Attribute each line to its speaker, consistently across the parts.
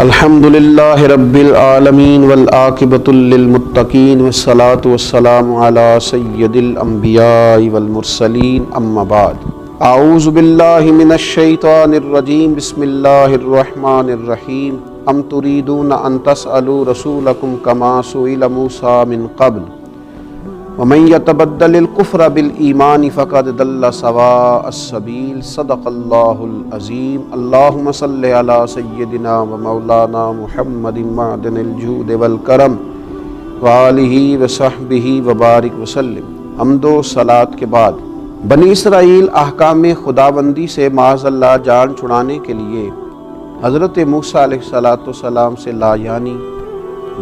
Speaker 1: الحمدللہ رب العالمین والعاقبۃ للمتقین والصلاۃ والسلام علی سید الانبیاء والمرسلین اما بعد اعوذ باللہ من الشیطان الرجیم بسم اللہ الرحمن الرحیم ام تریدون ان تسألوا رسولکم کما سئل موسیٰ من قبل ومن يتبدل الكفر بالایمان فقد ضل سواء السبیل صدق اللہ العظیم اللہم صل علی سیدنا و مولانا محمد معدن الجود والکرم وآلہ وصحبہ وبارک وسلم۔ حمد و صلاۃ کے بعد بنی اسرائیل احکام خداوندی سے معاذ اللہ جان چھڑانے کے لیے حضرت موسیٰ علیہ السلام سے لا یعنی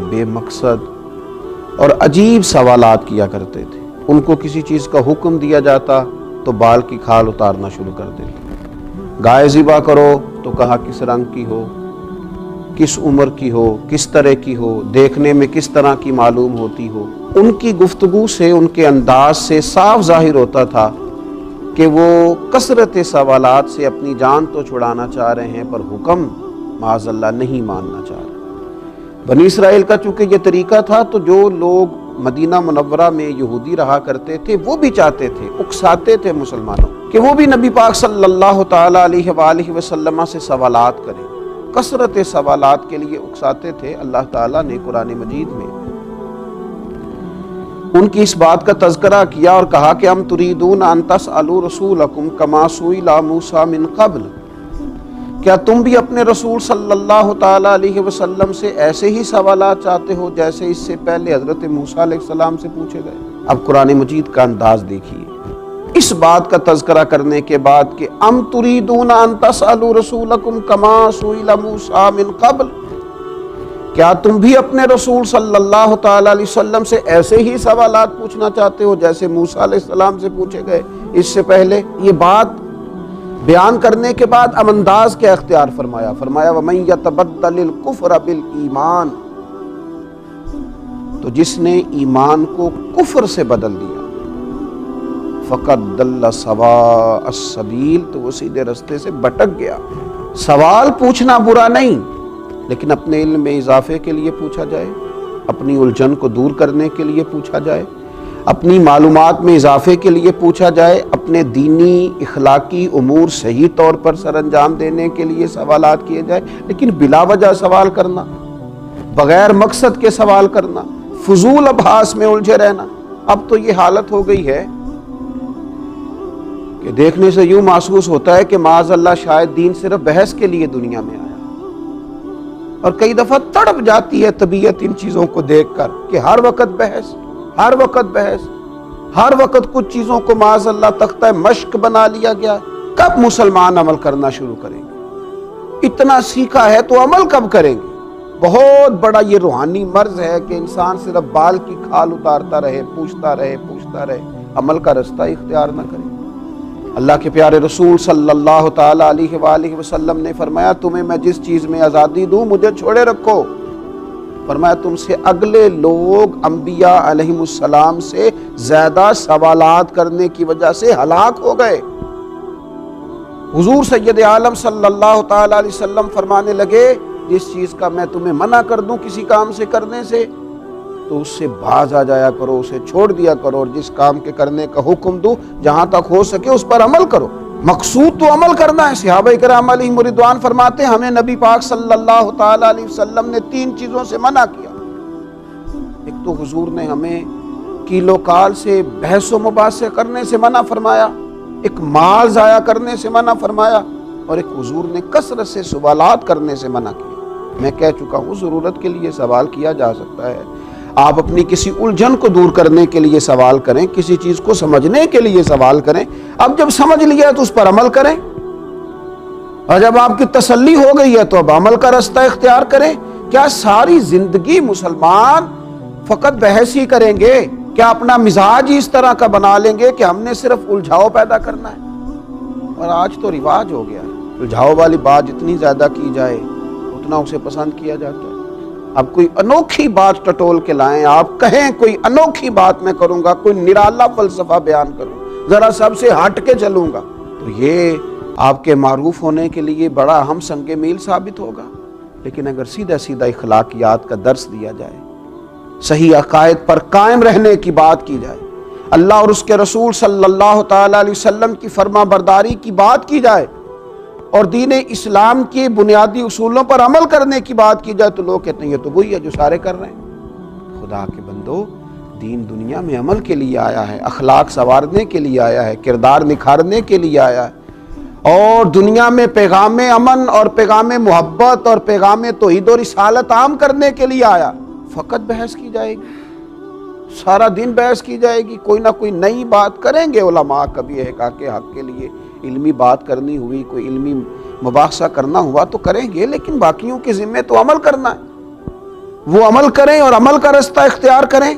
Speaker 1: بے مقصد اور عجیب سوالات کیا کرتے تھے۔ ان کو کسی چیز کا حکم دیا جاتا تو بال کی کھال اتارنا شروع کر دیتے۔ گائے ذبح کرو تو کہا کس رنگ کی ہو، کس عمر کی ہو، کس طرح کی ہو، دیکھنے میں کس طرح کی معلوم ہوتی ہو۔ ان کی گفتگو سے، ان کے انداز سے صاف ظاہر ہوتا تھا کہ وہ کثرت سوالات سے اپنی جان تو چھڑانا چاہ رہے ہیں پر حکم معاذ اللہ نہیں ماننا چاہ رہے۔ بنی اسرائیل کا چونکہ یہ طریقہ تھا تو جو لوگ مدینہ منورہ میں یہودی رہا کرتے تھے وہ بھی چاہتے تھے، اکساتے تھے مسلمانوں کہ وہ بھی نبی پاک صلی اللہ تعالیٰ علیہ وآلہ وسلم سے سوالات کریں۔ کثرت سوالات کے لیے اکساتے تھے۔ اللہ تعالیٰ نے قرآن مجید میں ان کی اس بات کا تذکرہ کیا اور کہا کہ ام تریدون ان تسألوا رسولکم کما سئل موسیٰ من قبل، کیا تم بھی اپنے رسول صلی اللہ تعالیٰ علیہ وسلم سے ایسے ہی سوالات چاہتے ہو جیسے اس سے پہلے حضرت موسیٰ علیہ السلام سے پوچھے گئے؟ اب قرآن مجید کا انداز دیکھیے۔ اس بات کا تذکرہ کرنے کے بعد کہ ام تریدون ان تسألوا رسولکم کما سئل موسیٰ من قبل، کیا تم بھی اپنے رسول صلی اللہ تعالیٰ علیہ وسلم سے ایسے ہی سوالات پوچھنا چاہتے ہو جیسے موسیٰ علیہ السلام سے پوچھے گئے اس سے پہلے؟ یہ بات بیان کرنے کے بعد اب انداز کیا اختیار فرمایا؟ وَمَن يَتَبَدَّلِ الْكُفْرَ بِالْإِيمَانِ، تو جس نے ایمان کو کفر سے بدل دیا، فَقَدْ ضَلَّ سَوَاءَ السَّبِيلِ، تو وہ سیدھے رستے سے بھٹک گیا۔ سوال پوچھنا برا نہیں، لیکن اپنے علم میں اضافے کے لیے پوچھا جائے، اپنی الجھن کو دور کرنے کے لیے پوچھا جائے، اپنی معلومات میں اضافے کے لیے پوچھا جائے، اپنے دینی اخلاقی امور صحیح طور پر سر انجام دینے کے لیے سوالات کیے جائے، لیکن بلا وجہ سوال کرنا، بغیر مقصد کے سوال کرنا، فضول ابحاث میں الجھے رہنا، اب تو یہ حالت ہو گئی ہے کہ دیکھنے سے یوں محسوس ہوتا ہے کہ معاذ اللہ شاید دین صرف بحث کے لیے دنیا میں آیا، اور کئی دفعہ تڑپ جاتی ہے طبیعت ان چیزوں کو دیکھ کر کہ ہر وقت بحث، ہر وقت بحث، ہر وقت کچھ چیزوں کو معاذ اللہ تختہ مشق بنا لیا گیا۔ کب مسلمان عمل کرنا شروع کریں گے؟ اتنا سیکھا ہے تو عمل کب کریں گے؟ بہت بڑا یہ روحانی مرض ہے کہ انسان صرف بال کی کھال اتارتا رہے، پوچھتا رہے، عمل کا رستہ اختیار نہ کرے۔ اللہ کے پیارے رسول صلی اللہ تعالیٰ علیہ وآلہ وسلم نے فرمایا تمہیں میں جس چیز میں آزادی دوں مجھے چھوڑے رکھو۔ فرمایا تم سے اگلے لوگ انبیاء علیہم السلام سے زیادہ سوالات کرنے کی وجہ سے ہلاک ہو گئے۔ حضور سید عالم صلی اللہ تعالیٰ علیہ وسلم فرمانے لگے جس چیز کا میں تمہیں منع کر دوں کسی کام سے کرنے سے تو اس سے باز آ جایا کرو، اسے چھوڑ دیا کرو، اور جس کام کے کرنے کا حکم دوں جہاں تک ہو سکے اس پر عمل کرو۔ مقصود تو عمل کرنا ہے۔ صحابہ کرام علیہم رضوان فرماتے ہیں ہمیں نبی پاک صلی اللہ تعالیٰ علیہ وسلم نے 3 چیزوں سے منع کیا۔ ایک تو حضور نے ہمیں کیلو کال سے بحث و مباحثے کرنے سے منع فرمایا، ایک مال ضائع کرنے سے منع فرمایا، اور ایک حضور نے کثرت سے سوالات کرنے سے منع کیا۔ میں کہہ چکا ہوں ضرورت کے لیے سوال کیا جا سکتا ہے، آپ اپنی کسی الجھن کو دور کرنے کے لیے سوال کریں، کسی چیز کو سمجھنے کے لیے سوال کریں، اب جب سمجھ لیا تو اس پر عمل کریں، اور جب آپ کی تسلی ہو گئی ہے تو اب عمل کا رستہ اختیار کریں۔ کیا ساری زندگی مسلمان فقط بحث ہی کریں گے؟ کیا اپنا مزاج ہی اس طرح کا بنا لیں گے کہ ہم نے صرف الجھاؤ پیدا کرنا ہے؟ اور آج تو رواج ہو گیا ہے، الجھاؤ والی بات جتنی زیادہ کی جائے اتنا اسے پسند کیا جاتا ہے۔ اب کوئی انوکھی بات ٹٹول کے لائیں، آپ کہیں کوئی انوکھی بات میں کروں گا، کوئی نرالا فلسفہ بیان کروں، ذرا سب سے ہٹ کے چلوں گا، تو یہ آپ کے معروف ہونے کے لیے بڑا اہم سنگ میل ثابت ہوگا۔ لیکن اگر سیدھا سیدھا اخلاقیات کا درس دیا جائے، صحیح عقائد پر قائم رہنے کی بات کی جائے، اللہ اور اس کے رسول صلی اللہ تعالیٰ علیہ وسلم کی فرما برداری کی بات کی جائے، اور دین اسلام کے بنیادی اصولوں پر عمل کرنے کی بات کی جائے، تو لوگ کہتے ہیں یہ تو وہی ہے جو سارے کر رہے ہیں۔ خدا کے بندو، دین دنیا میں عمل کے لیے آیا ہے، اخلاق سنوارنے کے لیے آیا ہے، کردار نکھارنے کے لیے آیا ہے، اور دنیا میں پیغام امن اور پیغام محبت اور پیغام توحید و رسالت عام کرنے کے لیے آیا۔ فقط بحث کی جائے گی، سارا دن بحث کی جائے گی، کوئی نہ کوئی نئی بات کریں گے علماء، کبھی احقاق حق کے لیے علمی بات کرنی ہوئی، کوئی علمی مباحثہ کرنا ہوا تو کریں گے، لیکن باقیوں کے ذمے تو عمل کرنا ہے، وہ عمل کریں اور عمل کا رستہ اختیار کریں۔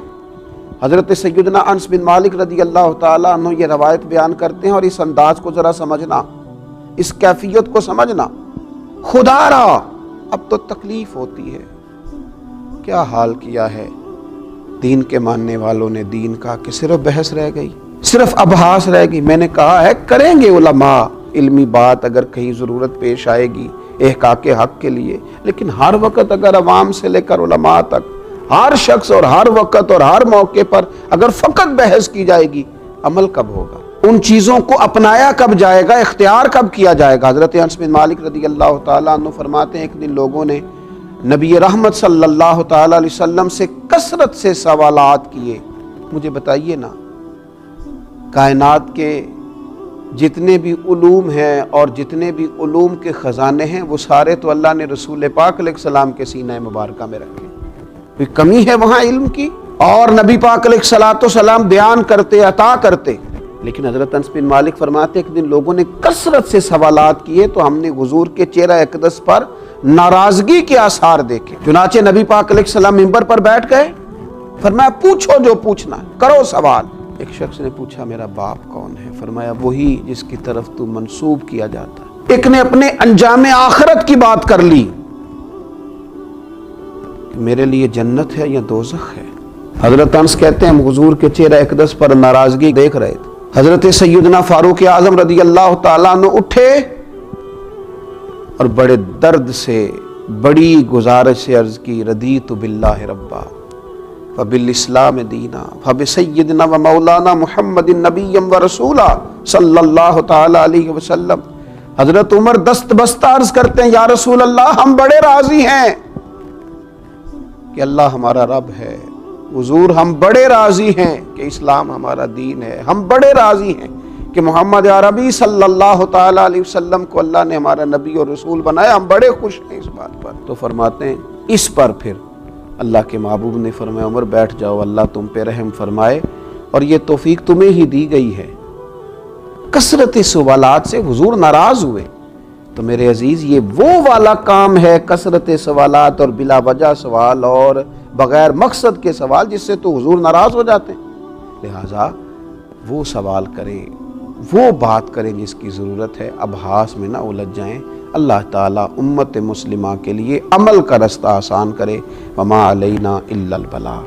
Speaker 1: حضرت سیدنا انس بن مالک رضی اللہ تعالیٰ عنہ یہ روایت بیان کرتے ہیں، اور اس انداز کو ذرا سمجھنا، اس کیفیت کو سمجھنا۔ خدا را اب تو تکلیف ہوتی ہے، کیا حال کیا ہے دین کے ماننے والوں نے دین کا، کہ صرف بحث رہ گئی، صرف ابحاث رہ گئی۔ میں نے کہا ہے کریں گے علماء علمی بات اگر کہیں ضرورت پیش آئے گی احقاق حق کے لیے، لیکن ہر وقت اگر عوام سے لے کر علماء تک ہر شخص اور ہر وقت اور ہر موقع پر اگر فقط بحث کی جائے گی، عمل کب ہوگا؟ ان چیزوں کو اپنایا کب جائے گا؟ اختیار کب کیا جائے گا؟ حضرت انس بن مالک رضی اللہ تعالیٰ عنہ فرماتے ہیں، ایک دن لوگوں نے نبی رحمت صلی اللہ تعالیٰ علیہ وسلم سے کثرت سے سوالات کیے، مجھے بتائیے نا، کائنات کے جتنے بھی علوم ہیں اور جتنے بھی علوم کے خزانے ہیں، وہ سارے تو اللہ نے رسول پاک علیہ السلام کے سینہ مبارکہ میں رکھے، کوئی کمی ہے وہاں علم کی؟ اور نبی پاک علیہ السلام بیان کرتے، عطا کرتے۔ لیکن حضرت انس بن مالک فرماتے ایک دن لوگوں نے کثرت سے سوالات کیے تو ہم نے حضور کے چہرہ اقدس پر ناراضگی کے آثار دیکھے۔ چنانچہ نبی پاک علیہ السلام منبر پر بیٹھ گئے، فرمایا پوچھو جو پوچھنا ہے، کرو سوال۔ ایک شخص نے پوچھا میرا باپ کون ہے؟ فرمایا وہی جس کی طرف تو منسوب کیا جاتا ہے۔ ایک نے اپنے انجام آخرت کی بات کر لی، کہ میرے لیے جنت ہے یا دوزخ ہے۔ حضرت انس کہتے ہیں ہم حضور کے چہرہ اقدس پر ناراضگی دیکھ رہے تھے۔ حضرت سیدنا فاروق اعظم رضی اللہ تعالیٰ عنہ اٹھے اور بڑے درد سے بڑی گزارش سے عرض کی، رضیت باللہ ربا فبالاسلام دینا فبسیدنا و مولانا محمد نبی و رسولا صلی اللہ تعالیٰ علیہ وسلم۔ حضرت عمر دست بستہ عرض کرتے ہیں یا رسول اللہ ہم بڑے راضی ہیں کہ اللہ ہمارا رب ہے، حضور ہم بڑے راضی ہیں کہ اسلام ہمارا دین ہے، ہم بڑے راضی ہیں کہ محمد عربی صلی اللہ تعالیٰ علیہ وسلم کو اللہ نے ہمارا نبی اور رسول بنایا، ہم بڑے خوش ہیں اس بات پر۔ تو فرماتے ہیں اس پر پھر اللہ کے محبوب نے فرمایا عمر بیٹھ جاؤ، اللہ تم پہ رحم فرمائے، اور یہ توفیق تمہیں ہی دی گئی ہے۔ کثرت سوالات سے حضور ناراض ہوئے۔ تو میرے عزیز یہ وہ والا کام ہے، کثرت سوالات اور بلا وجہ سوال اور بغیر مقصد کے سوال، جس سے تو حضور ناراض ہو جاتے ہیں۔ لہٰذا وہ سوال کریں، وہ بات کریں جس کی ضرورت ہے، ابحاث میں نہ الجھ جائیں۔ اللہ تعالیٰ امت مسلمہ کے لیے عمل کا رستہ آسان کرے۔ وما علینا الا البلاغ۔